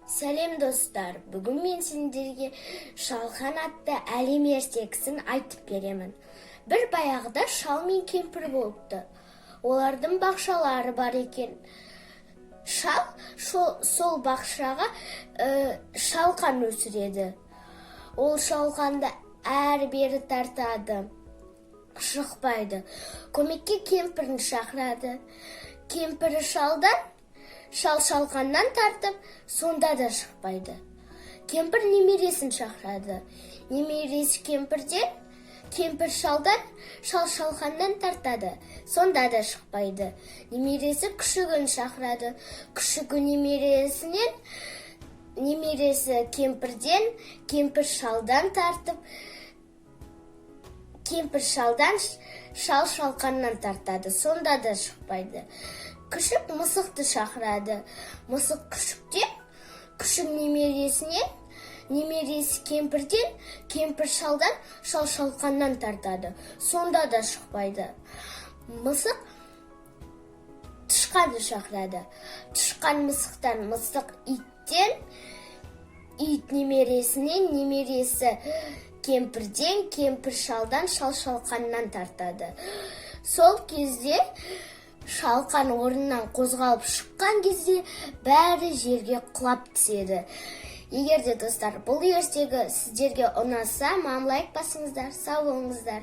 Сәлем достар, бүгін мен сендерге Шалқан атты әлем ертегісін айтып беремін. Бір баяғыда шал мен кемпір болыпты. Олардың бақшалары бар екен. Шал сол бақшаға шалқан өсіреді. Ол шалқанды әрі-бері тартады, шықпайды. Көмекке кемпірін шақырады. Кемпірі шал шалқаннан тартып, сонда да шықпайды. Кемпір немересін шақырады. Немересі кемпір шалдан, шал шалқаннан тартады, сонда да шықпайды. Немересі күшігін шақырады. Күшігі немересі кемпірден, кемпір шалдан тартып, кемпір шалдан шал шалқаннан тартады, сонда да шықпайды. Күшік мысықты шақырады. Мысық күшіктен, күшік немересі кемпірден, кемпір шалдан шал шалқаннан тартады, сонда да шықпайды. Мысық тышқанды шақырады. Тышқан мысықтан, мысық иттен, ит немересінен, немересі кемпірден, кемпір шалдан шал шалқаннан тартады. Сол кезде шалқан орнынан қозғалып шыққан кезде бәрі жерге құлап түседі. Егер де достар, бұл ертегі сіздерге ұнаса, лайк басыңыздар, сау болыңыздар.